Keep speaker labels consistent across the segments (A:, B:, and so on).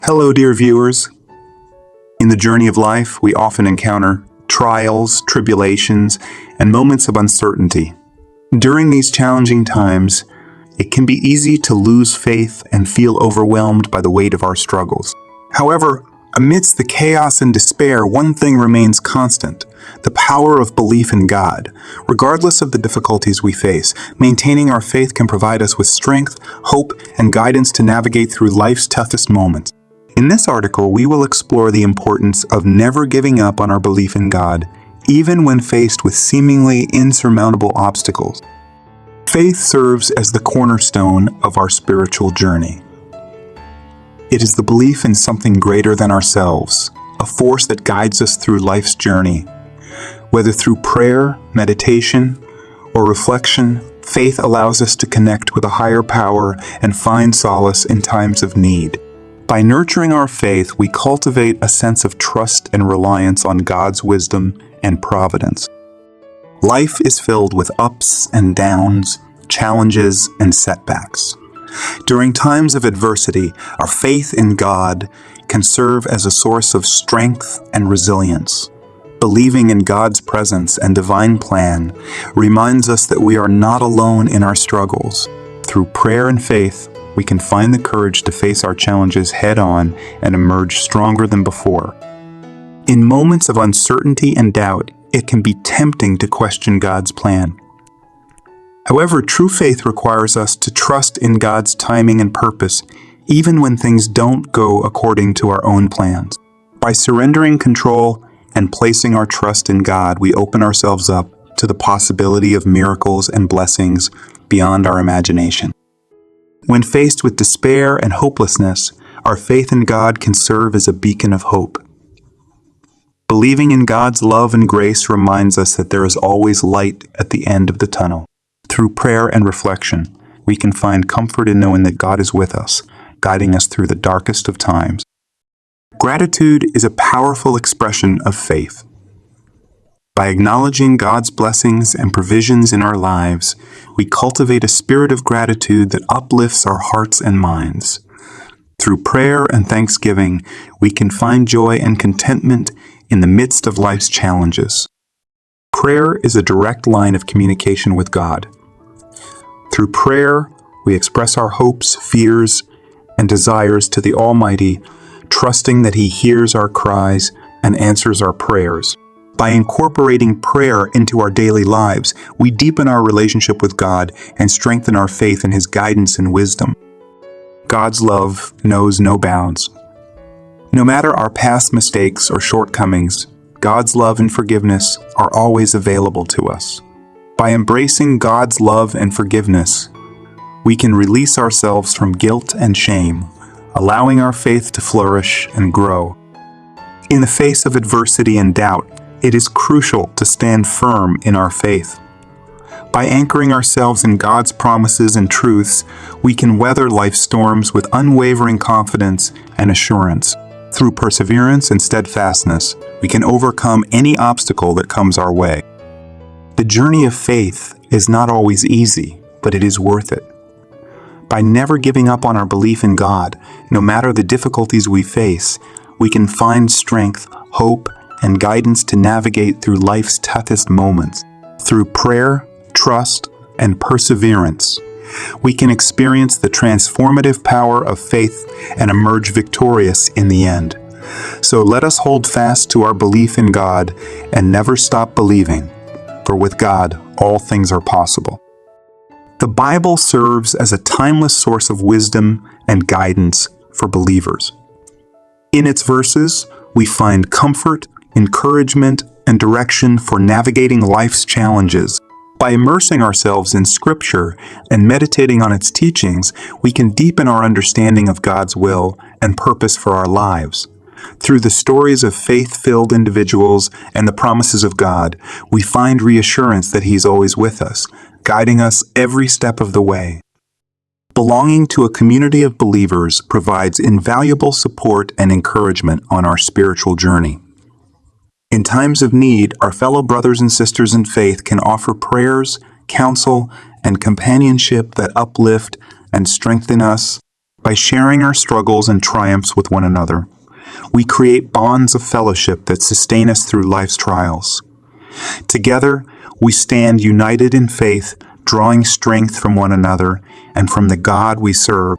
A: Hello, dear viewers. In the journey of life, we often encounter trials, tribulations, and moments of uncertainty. During these challenging times, it can be easy to lose faith and feel overwhelmed by the weight of our struggles. However, amidst the chaos and despair, one thing remains constant: the power of belief in God. Regardless of the difficulties we face, maintaining our faith can provide us with strength, hope, and guidance to navigate through life's toughest moments. In this article, we will explore the importance of never giving up on our belief in God, even when faced with seemingly insurmountable obstacles. Faith serves as the cornerstone of our spiritual journey. It is the belief in something greater than ourselves, a force that guides us through life's journey. Whether through prayer, meditation, or reflection, faith allows us to connect with a higher power and find solace in times of need. By nurturing our faith, we cultivate a sense of trust and reliance on God's wisdom and providence. Life is filled with ups and downs, challenges and setbacks. During times of adversity, our faith in God can serve as a source of strength and resilience. Believing in God's presence and divine plan reminds us that we are not alone in our struggles. Through prayer and faith, we can find the courage to face our challenges head-on and emerge stronger than before. In moments of uncertainty and doubt, it can be tempting to question God's plan. However, true faith requires us to trust in God's timing and purpose, even when things don't go according to our own plans. By surrendering control and placing our trust in God, we open ourselves up to the possibility of miracles and blessings beyond our imagination. When faced with despair and hopelessness, our faith in God can serve as a beacon of hope. Believing in God's love and grace reminds us that there is always light at the end of the tunnel. Through prayer and reflection, we can find comfort in knowing that God is with us, guiding us through the darkest of times. Gratitude is a powerful expression of faith. By acknowledging God's blessings and provisions in our lives, we cultivate a spirit of gratitude that uplifts our hearts and minds. Through prayer and thanksgiving, we can find joy and contentment in the midst of life's challenges. Prayer is a direct line of communication with God. Through prayer, we express our hopes, fears, and desires to the Almighty, trusting that He hears our cries and answers our prayers. By incorporating prayer into our daily lives, we deepen our relationship with God and strengthen our faith in His guidance and wisdom. God's love knows no bounds. No matter our past mistakes or shortcomings, God's love and forgiveness are always available to us. By embracing God's love and forgiveness, we can release ourselves from guilt and shame, allowing our faith to flourish and grow. In the face of adversity and doubt, it is crucial to stand firm in our faith. By anchoring ourselves in God's promises and truths, we can weather life's storms with unwavering confidence and assurance. Through perseverance and steadfastness, we can overcome any obstacle that comes our way. The journey of faith is not always easy, but it is worth it. By never giving up on our belief in God, no matter the difficulties we face, we can find strength, hope, and guidance to navigate through life's toughest moments. Through prayer, trust, and perseverance, we can experience the transformative power of faith and emerge victorious in the end. So let us hold fast to our belief in God and never stop believing, for with God all things are possible. The Bible serves as a timeless source of wisdom and guidance for believers. In its verses, we find comfort, encouragement, and direction for navigating life's challenges. By immersing ourselves in Scripture and meditating on its teachings, we can deepen our understanding of God's will and purpose for our lives. Through the stories of faith-filled individuals and the promises of God, we find reassurance that He is always with us, guiding us every step of the way. Belonging to a community of believers provides invaluable support and encouragement on our spiritual journey. In times of need, our fellow brothers and sisters in faith can offer prayers, counsel, and companionship that uplift and strengthen us. By sharing our struggles and triumphs with one another, we create bonds of fellowship that sustain us through life's trials. Together, we stand united in faith, drawing strength from one another and from the God we serve.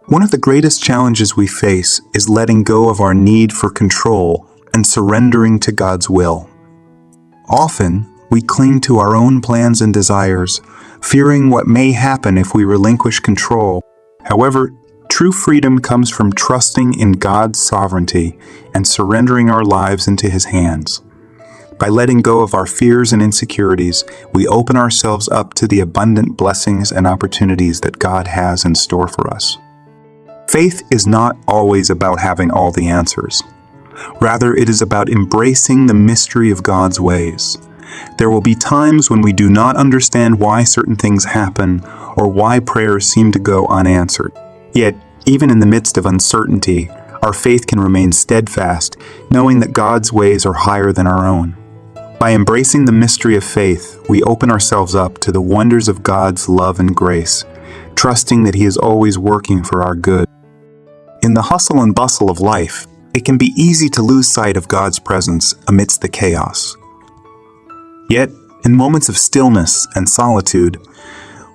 A: One of the greatest challenges we face is letting go of our need for control and surrendering to God's will. Often, we cling to our own plans and desires, fearing what may happen if we relinquish control. However, true freedom comes from trusting in God's sovereignty and surrendering our lives into His hands. By letting go of our fears and insecurities, we open ourselves up to the abundant blessings and opportunities that God has in store for us. Faith is not always about having all the answers. Rather, it is about embracing the mystery of God's ways. There will be times when we do not understand why certain things happen or why prayers seem to go unanswered. Yet, even in the midst of uncertainty, our faith can remain steadfast, knowing that God's ways are higher than our own. By embracing the mystery of faith, we open ourselves up to the wonders of God's love and grace, trusting that He is always working for our good. In the hustle and bustle of life, it can be easy to lose sight of God's presence amidst the chaos. Yet, in moments of stillness and solitude,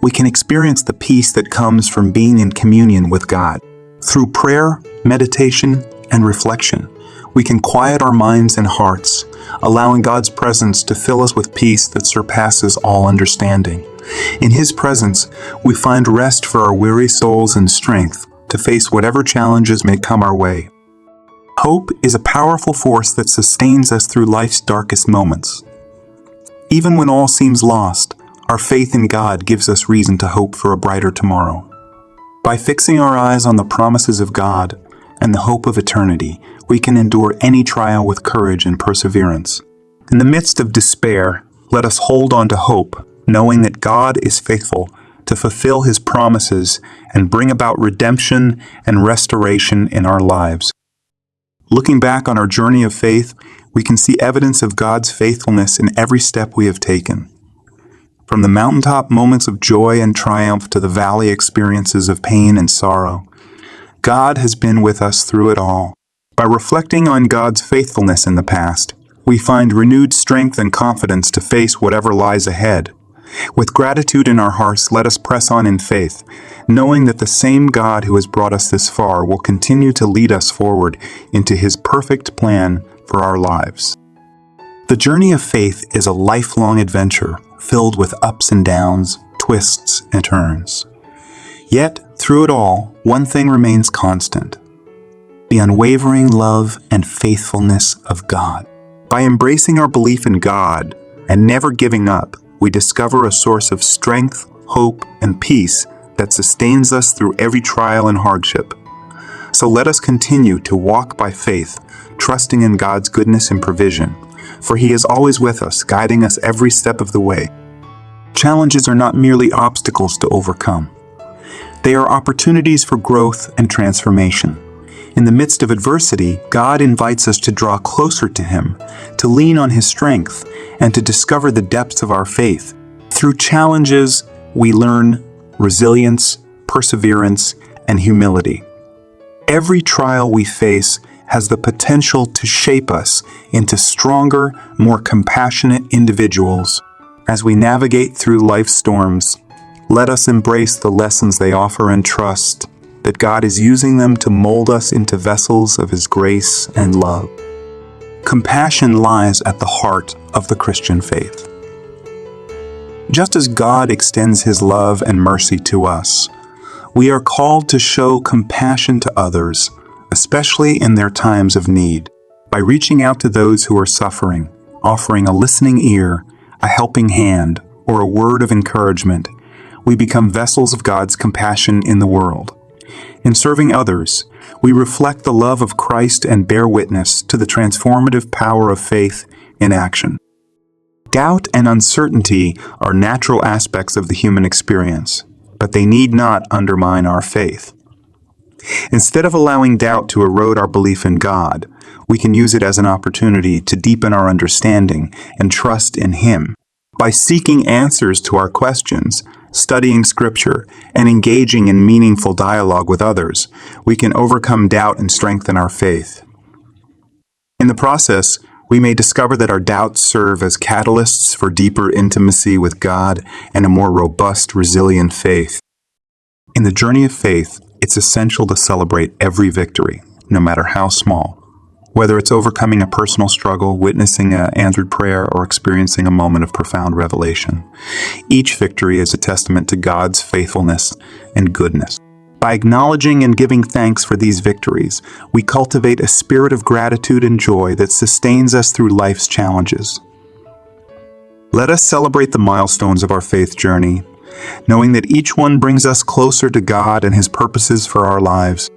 A: we can experience the peace that comes from being in communion with God. Through prayer, meditation, and reflection, we can quiet our minds and hearts, allowing God's presence to fill us with peace that surpasses all understanding. In His presence, we find rest for our weary souls and strength to face whatever challenges may come our way. Hope is a powerful force that sustains us through life's darkest moments. Even when all seems lost, our faith in God gives us reason to hope for a brighter tomorrow. By fixing our eyes on the promises of God and the hope of eternity, we can endure any trial with courage and perseverance. In the midst of despair, let us hold on to hope, knowing that God is faithful to fulfill His promises and bring about redemption and restoration in our lives. Looking back on our journey of faith, we can see evidence of God's faithfulness in every step we have taken. From the mountaintop moments of joy and triumph to the valley experiences of pain and sorrow, God has been with us through it all. By reflecting on God's faithfulness in the past, we find renewed strength and confidence to face whatever lies ahead. With gratitude in our hearts, let us press on in faith, knowing that the same God who has brought us this far will continue to lead us forward into His perfect plan for our lives. The journey of faith is a lifelong adventure filled with ups and downs, twists and turns. Yet, through it all, one thing remains constant: the unwavering love and faithfulness of God. By embracing our belief in God and never giving up, we discover a source of strength, hope, and peace that sustains us through every trial and hardship. So let us continue to walk by faith, trusting in God's goodness and provision, for He is always with us, guiding us every step of the way. Challenges are not merely obstacles to overcome. They are opportunities for growth and transformation. In the midst of adversity, God invites us to draw closer to Him, to lean on His strength, and to discover the depths of our faith. Through challenges, we learn resilience, perseverance, and humility. Every trial we face has the potential to shape us into stronger, more compassionate individuals. As we navigate through life's storms, let us embrace the lessons they offer and trust that God is using them to mold us into vessels of His grace and love. Compassion lies at the heart of the Christian faith. Just as God extends His love and mercy to us, we are called to show compassion to others, especially in their times of need, by reaching out to those who are suffering, offering a listening ear, a helping hand, or a word of encouragement. We become vessels of God's compassion in the world. In serving others, we reflect the love of Christ and bear witness to the transformative power of faith in action. Doubt and uncertainty are natural aspects of the human experience, but they need not undermine our faith. Instead of allowing doubt to erode our belief in God, we can use it as an opportunity to deepen our understanding and trust in Him. By seeking answers to our questions, studying Scripture, and engaging in meaningful dialogue with others, we can overcome doubt and strengthen our faith. In the process, we may discover that our doubts serve as catalysts for deeper intimacy with God and a more robust, resilient faith. In the journey of faith, it's essential to celebrate every victory, no matter how small. Whether it's overcoming a personal struggle, witnessing an answered prayer, or experiencing a moment of profound revelation, each victory is a testament to God's faithfulness and goodness. By acknowledging and giving thanks for these victories, we cultivate a spirit of gratitude and joy that sustains us through life's challenges. Let us celebrate the milestones of our faith journey, knowing that each one brings us closer to God and His purposes for our lives.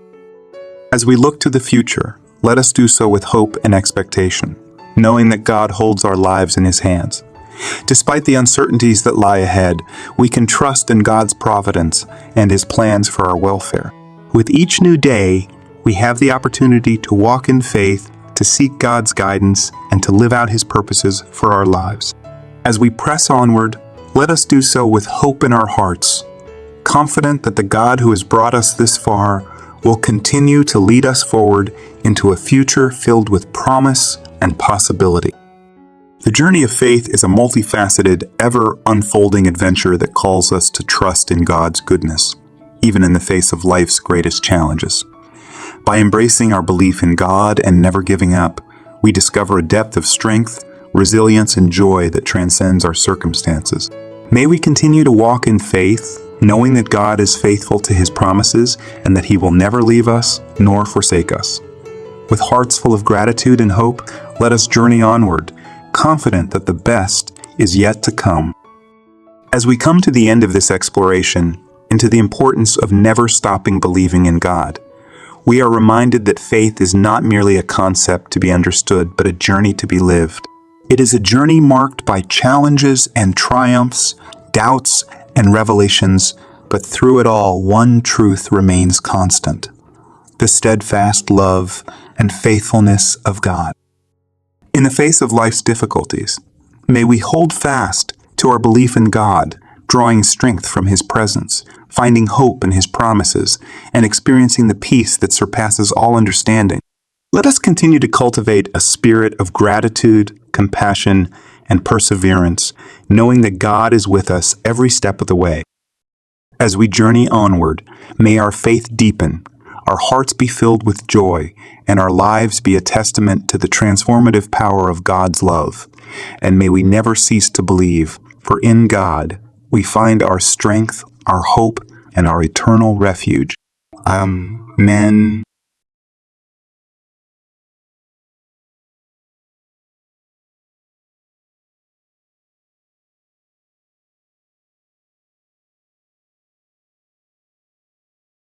A: As we look to the future, let us do so with hope and expectation, knowing that God holds our lives in His hands. Despite the uncertainties that lie ahead, we can trust in God's providence and His plans for our welfare. With each new day, we have the opportunity to walk in faith, to seek God's guidance, and to live out His purposes for our lives. As we press onward, let us do so with hope in our hearts, confident that the God who has brought us this far will continue to lead us forward into a future filled with promise and possibility. The journey of faith is a multifaceted, ever-unfolding adventure that calls us to trust in God's goodness, even in the face of life's greatest challenges. By embracing our belief in God and never giving up, we discover a depth of strength, resilience, and joy that transcends our circumstances. May we continue to walk in faith, knowing that God is faithful to His promises and that He will never leave us nor forsake us. With hearts full of gratitude and hope, let us journey onward, confident that the best is yet to come. As we come to the end of this exploration into the importance of never stopping believing in God, we are reminded that faith is not merely a concept to be understood, but a journey to be lived. It is a journey marked by challenges and triumphs, doubts and revelations, but through it all, one truth remains constant: the steadfast love and faithfulness of God. In the face of life's difficulties, may we hold fast to our belief in God, drawing strength from His presence, finding hope in His promises, and experiencing the peace that surpasses all understanding. Let us continue to cultivate a spirit of gratitude, compassion, and perseverance, knowing that God is with us every step of the way. As we journey onward, may our faith deepen, our hearts be filled with joy, and our lives be a testament to the transformative power of God's love. And may we never cease to believe, for in God we find our strength, our hope, and our eternal refuge. Amen.